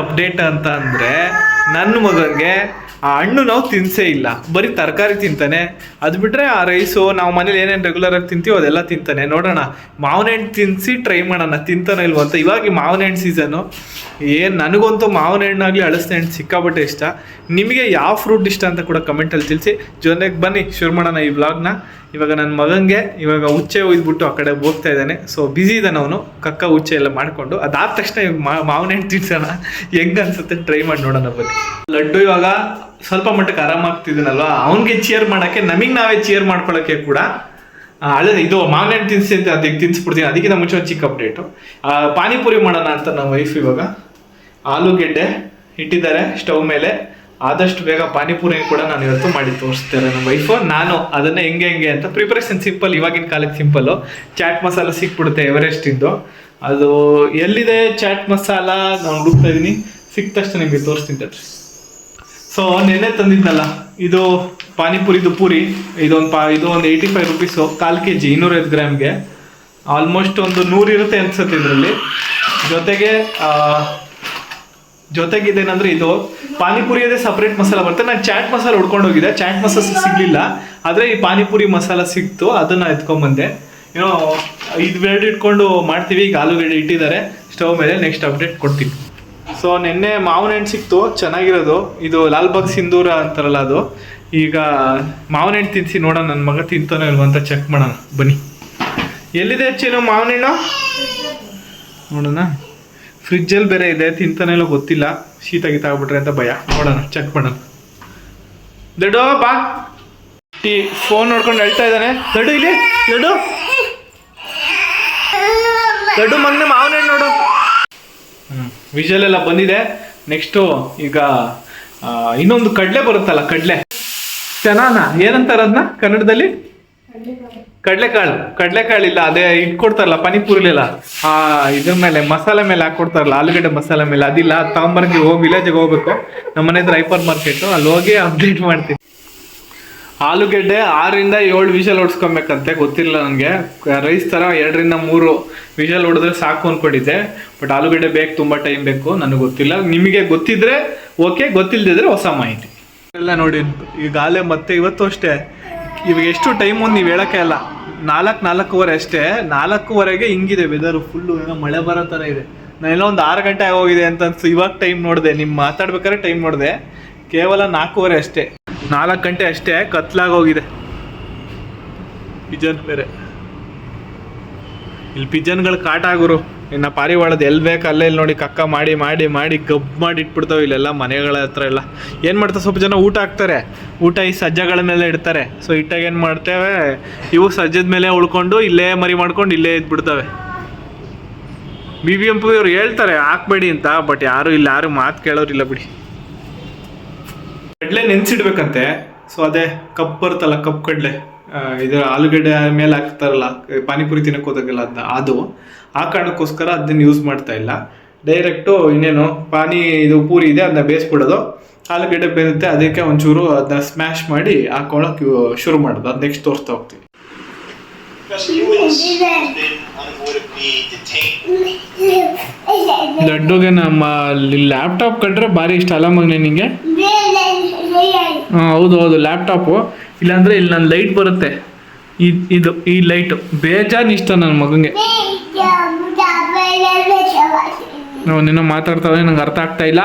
Update ಅಂತ ಅಂದರೆ ನನ್ನ ಮಗನಿಗೆ ಆ ಹಣ್ಣು ನಾವು ತಿನ್ಸೇ ಇಲ್ಲ, ಬರೀ ತರಕಾರಿ ತಿಂತಾನೆ. ಅದು ಬಿಟ್ಟರೆ ಆ ರೈಸು ನಾವು ಮನೇಲಿ ಏನೇನು ರೆಗ್ಯುಲರಾಗಿ ತಿಂತೀವೋ ಅದೆಲ್ಲ ತಿಂತಾನೆ. ನೋಡೋಣ ಮಾವಿನ ಹಣ್ಣು ತಿನ್ನಿಸಿ ಟ್ರೈ ಮಾಡೋಣ ತಿಂತಾನೆ ಇಲ್ವ ಅಂತ. ಇವಾಗ ಈ ಮಾವಿನ ಹಣ್ಣು ಸೀಸನು. ನನಗಂತೂ ಮಾವಿನ ಹಣ್ಣಾಗಲಿ ಹಳಸಿನ ಹಣ್ಣು ಸಿಕ್ಕಾಬಟ್ಟೆ ಇಷ್ಟ. ನಿಮಗೆ ಯಾವ ಫ್ರೂಟ್ ಇಷ್ಟ ಅಂತ ಕೂಡ ಕಮೆಂಟಲ್ಲಿ ತಿಳಿಸಿ. ಜೊತೆಗೆ ಬನ್ನಿ ಶುರು ಮಾಡೋಣ ಈ ವ್ಲಾಗ್ನ. ಇವಾಗ ನನ್ನ ಮಗನಿಗೆ ಇವಾಗ ಉಚ್ಚೆ ಒಯ್ದುಬಿಟ್ಟು ಆ ಕಡೆ ಹೋಗ್ತಾ ಇದ್ದಾನೆ. ಸೊ ಬ್ಯುಸಿ ಇದ್ದಾನೆ ಅವನು, ಕಕ್ಕ ಉಚ್ಚೆ ಎಲ್ಲ ಮಾಡಿಕೊಂಡು. ಅದಾದ ತಕ್ಷಣ ಮಾವಿನ ಹಣ್ಣು ತಿನ್ಸೋಣ, ಹೆಂಗೆ ಅನ್ಸುತ್ತೆ ಟ್ರೈ ಮಾಡಿ ನೋಡೋಣ ಬನ್ನಿ. ಲಡ್ಡು ಇವಾಗ ಸ್ವಲ್ಪ ಮಟ್ಟಕ್ಕೆ ಆರಾಮಾಗ್ತಿದ್ದೀನಲ್ವ, ಅವನಿಗೆ ಚೇರ್ ಮಾಡೋಕ್ಕೆ ನಮಗೆ ನಾವೇ ಚೇರ್ ಮಾಡ್ಕೊಳ್ಳೋಕ್ಕೆ ಕೂಡ ಹಳೇದು ಇದು ಮಾವಿನ ಹಣ್ಣು ತಿನ್ಸಿ ಅಂತ ಅದಕ್ಕೆ ತಿನ್ಸ್ಬಿಡ್ತೀನಿ. ಅದಕ್ಕಿಂತ ಮುಂಚೆ ಒಂದು ಚಿಕ್ಕ ಅಪ್ಡೇಟು, ಪಾನಿಪುರಿ ಮಾಡೋಣ ಅಂತ ನಮ್ಮ ವೈಫ್ ಇವಾಗ ಆಲೂಗೆಡ್ಡೆ ಇಟ್ಟಿದ್ದಾರೆ ಸ್ಟವ್ ಮೇಲೆ. ಆದಷ್ಟು ಬೇಗ ಪಾನಿಪುರಿ ಕೂಡ ನಾನು ಇವತ್ತು ಮಾಡಿ ತೋರಿಸ್ತಾರೆ ನಮ್ಮ ವೈಫು. ನಾನು ಅದನ್ನು ಹೆಂಗೆ ಅಂತ ಪ್ರಿಪ್ರೇಷನ್ ಸಿಂಪಲ್, ಇವಾಗಿನ ಕಾಲಕ್ಕೆ ಸಿಂಪಲ್ಲು. ಚಾಟ್ ಮಸಾಲ ಸಿಕ್ಬಿಡುತ್ತೆ ಎವರೆಸ್ಟಿಂದು. ಅದು ಎಲ್ಲಿದೆ ಚಾಟ್ ಮಸಾಲ ನಾನು ಹುಡುಕ್ತಾ ಇದ್ದೀನಿ, ಸಿಕ್ಕ ತಕ್ಷಣ ನಿಮಗೆ ತೋರಿಸ್ತೀನಿ. ಸೊ ನೆನ್ನೆ ತಂದಿದ್ನಲ್ಲ ಇದು ಪಾನಿಪುರಿದು ಪೂರಿ, ಇದೊಂದು 85 ರುಪೀಸು, 1/4 kg 250 ಗ್ರಾಮ್ಗೆ. ಆಲ್ಮೋಸ್ಟ್ ಒಂದು 100 ಇರುತ್ತೆ ಅನ್ಸುತ್ತೆ ಇದರಲ್ಲಿ. ಜೊತೆಗಿದೇನಂದ್ರೆ ಇದು ಪಾನಿಪುರಿಯದೇ ಸಪ್ರೇಟ್ ಮಸಾಲ ಬರುತ್ತೆ. ನಾನು ಚಾಟ್ ಮಸಾಲ ಹುಡ್ಕೊಂಡು ಹೋಗಿದ್ದೆ, ಚಾಟ್ ಮಸಾಲ ಸಿಗಲಿಲ್ಲ, ಆದರೆ ಈ ಪಾನಿಪುರಿ ಮಸಾಲ ಸಿಕ್ತು, ಅದನ್ನು ಎತ್ಕೊಂಡ್ಬಂದೆ. ಏನೋ ಇವೆರಡು ಇಟ್ಕೊಂಡು ಮಾಡ್ತೀವಿ. ಈಗ ಆಲೂಗಡ್ಡೆ ಇಟ್ಟಿದ್ದಾರೆ ಸ್ಟವ್ ಮೇಲೆ, ನೆಕ್ಸ್ಟ್ ಅಪ್ಡೇಟ್ ಕೊಡ್ತೀನಿ. ಸೊ ನಿನ್ನೆ ಮಾವಿನ ಹಣ್ಣು ಸಿಕ್ತು ಚೆನ್ನಾಗಿರೋದು, ಇದು ಲಾಲ್ಬಾಗ್ ಸಿಂಧೂರ ಅಂತಾರಲ್ಲ ಅದು. ಈಗ ಮಾವಿನ ಹಣ್ಣು ತಿನ್ನಿಸಿ ನೋಡೋಣ ನನ್ನ ಮಗ ತಿಂತಾನೋ ಇಲ್ವ ಅಂತ ಚೆಕ್ ಮಾಡೋಣ ಬನ್ನಿ. ಎಲ್ಲಿದೆ ಹೆಚ್ಚೇನು ಮಾವಿನ ಹಣ್ಣು ನೋಡೋಣ. ಫ್ರಿಜ್ಜಲ್ಲಿ ಬೇರೆ ಇದೆ, ತಿಂತಾನೆ ಇಲ್ಲ ಗೊತ್ತಿಲ್ಲ, ಶೀತ ಗೀತ ಆಗ್ಬಿಟ್ರೆ ಅಂತ ಭಯ. ನೋಡೋಣ, ಚೆಕ್ ಮಾಡೋಣ. ದೊಡ್ಡ ಬಾ, ಫೋನ್ ನೋಡ್ಕೊಂಡು ಹೇಳ್ತಾ ಇದ್ದಾನೆ. ದೊಡ್ಡ ಇಲ್ಲಿ, ದೊಡ್ಡ ಮಗನೇ ಮಾವಿನ ಹಣ್ಣು ನೋಡು. ವಿಷಲ್ ಎಲ್ಲ ಬಂದಿದೆ. ನೆಕ್ಸ್ಟು ಈಗ ಇನ್ನೊಂದು ಕಡಲೆ ಬರುತ್ತಲ್ಲ, ಚೆನ್ನಾನ ಏನಂತಾರ ಅದನ್ನ ಕನ್ನಡದಲ್ಲಿ? ಕಡಲೆಕಾಳು ಇಲ್ಲ, ಅದೇ ಇಟ್ಕೊಡ್ತಾರಲ್ಲ ಪಾನಿಪುರಿಲೆಲ್ಲ, ಇದ್ರ ಮೇಲೆ ಮಸಾಲೆ ಮೇಲೆ ಹಾಕೊಡ್ತಾರಲ್ಲ, ಆಲೂಗಡ್ಡೆ ಮಸಾಲೆ ಮೇಲೆ, ಅದಿಲ್ಲ. ತಗೊಂಬರ್ಗೆ ವಿಲೇಜಿಗೆ ಹೋಗ್ಬೇಕು, ನಮ್ಮ ಮನೆ ಹತ್ರ ಹೈಪರ್ ಮಾರ್ಕೆಟು, ಅಲ್ಲಿ ಹೋಗಿ ಅಪ್ಡೇಟ್ ಮಾಡ್ತೀನಿ. ಆಲೂಗಡ್ಡೆ 6ರಿಂದ 7 ವಿಷಲ್ ಹೊಡ್ಸ್ಕೊಬೇಕಂತೆ, ಗೊತ್ತಿಲ್ಲ ನನಗೆ. ರೈಸ್ ಥರ 2 ರಿಂದ 3 ವಿಷಲ್ ಹೊಡೆದ್ರೆ ಸಾಕು ಅಂದ್ಕೊಂಡಿದ್ದೆ. ಬಟ್ ಆಲೂಗಡ್ಡೆ ಬೇಕು, ತುಂಬ ಟೈಮ್ ಬೇಕು, ನನಗೆ ಗೊತ್ತಿಲ್ಲ. ನಿಮಗೆ ಗೊತ್ತಿದ್ರೆ ಓಕೆ, ಗೊತ್ತಿಲ್ಲದಿದ್ರೆ ಹೊಸ ಮಾಹಿತಿ ಎಲ್ಲ ನೋಡಿ. ಈಗಾಗಲೇ ಮತ್ತೆ ಇವತ್ತು ಅಷ್ಟೇ, ಇವಾಗ ಎಷ್ಟು ಟೈಮ್ ಒಂದು ನೀವು ಹೇಳೋಕ್ಕೆ ಅಲ್ಲ, 4:04 ಅಷ್ಟೇ. 4:05ಗೆ ಹಿಂಗಿದೆ ವೆದರು, ಫುಲ್ಲು ಏನೋ ಮಳೆ ಬರೋ ಥರ ಇದೆ. ನಾನೆಲ್ಲ ಒಂದು 6 ಗಂಟೆ ಆಗೋಗಿದೆ ಅಂತ ಅನ್ಸು. ಇವಾಗ ಟೈಮ್ ನೋಡಿದೆ, ನಿಮ್ಮ ಮಾತಾಡ್ಬೇಕಾದ್ರೆ ಟೈಮ್ ನೋಡಿದೆ, ಕೇವಲ 4:15 ಅಷ್ಟೇ. 4 ಗಂಟೆ ಅಷ್ಟೇ, ಕತ್ಲಾಗೋಗಿದೆ. ಪಿಜನ್ ಬೇರೆ ಇಲ್ಲಿ, ಪಿಜನ್ಗಳು ಕಾಟ ಆಗೋರು. ಇನ್ನು ಪಾರಿವಾಳದ ಎಲ್ಲಿ ಬೇಕು ಅಲ್ಲೇ ಇಲ್ಲಿ ನೋಡಿ, ಕಕ್ಕ ಮಾಡಿ ಗಬ್ ಮಾಡಿ ಇಟ್ಬಿಡ್ತಾವೆ ಇಲ್ಲೆಲ್ಲ ಮನೆಗಳ ಹತ್ರ ಎಲ್ಲ. ಏನು ಮಾಡ್ತಾರೆ, ಸ್ವಲ್ಪ ಜನ ಊಟ ಹಾಕ್ತಾರೆ, ಊಟ ಈ ಸಜ್ಜಗಳ ಮೇಲೆ ಇಡ್ತಾರೆ. ಸೊ ಇಟ್ಟಾಗ ಏನು ಮಾಡ್ತೇವೆ, ಇವು ಸಜ್ಜದ ಮೇಲೆ ಉಳ್ಕೊಂಡು ಇಲ್ಲೇ ಮರಿ ಮಾಡ್ಕೊಂಡು ಇಲ್ಲೇ ಇದ್ಬಿಡ್ತವೆ. BBMP ಅವ್ರು ಹೇಳ್ತಾರೆ ಹಾಕ್ಬೇಡಿ ಅಂತ, ಬಟ್ ಯಾರು ಮಾತು ಕೇಳೋರಿಲ್ಲ ಬಿಡಿ. ಕಡಲೆ ನೆನೆಸಿಡ್ಬೇಕಂತೆ. ಸೊ ಅದೇ ಕಪ್ ಬರುತ್ತಲ್ಲ, ಕಪ್ ಕಡಲೆ, ಇದು ಆಲೂಗಡ್ಡೆ ಮೇಲೆ ಹಾಕ್ತಾರಲ್ಲ ಪಾನಿಪುರಿ ತಿನ್ನಕ್ಕೆ ಹೋದಾಗೆಲ್ಲ, ಅದು ಆ ಕಾರಣಕ್ಕೋಸ್ಕರ ಅದನ್ನ ಯೂಸ್ ಮಾಡ್ತಾ ಇಲ್ಲ. ಡೈರೆಕ್ಟು ಇನ್ನೇನು ಇದು ಪೂರಿ ಇದೆ ಅದನ್ನ ಬೇಯಿಸ್ಬಿಡೋದು, ಆಲೂಗಡ್ಡೆ ಬೇಯುತ್ತೆ, ಅದಕ್ಕೆ ಒಂಚೂರು ಅದನ್ನ ಸ್ಮ್ಯಾಶ್ ಮಾಡಿ ಹಾಕೊಳ್ಳೋಕೆ ಶುರು ಮಾಡೋದು. ಅದು ನೆಕ್ಸ್ಟ್ ತೋರಿಸ್ತಾ ಹೋಗ್ತೀವಿ. ಲಡ್ಡುಗೆ ನಮ್ಮ ಲ್ಯಾಪ್ಟಾಪ್ ಕಂಡ್ರೆ ಭಾರಿ ಇಷ್ಟ ಅಲ್ಲ ಮಗನೇ ನಿಂಗೆ? ಹೌದು, ಲ್ಯಾಪ್ಟಾಪು. ಇಲ್ಲಾಂದರೆ ಇಲ್ಲಿ ನನ್ನ ಲೈಟ್ ಬರುತ್ತೆ, ಈ ಲೈಟು ಬೇಜಾನ್ ಇಷ್ಟ ನನ್ನ ಮಗನಿಗೆ. ನಾವು ನಿನ್ನ ಮಾತಾಡ್ತಾವೆ, ನಂಗೆ ಅರ್ಥ ಆಗ್ತಾ ಇಲ್ಲ.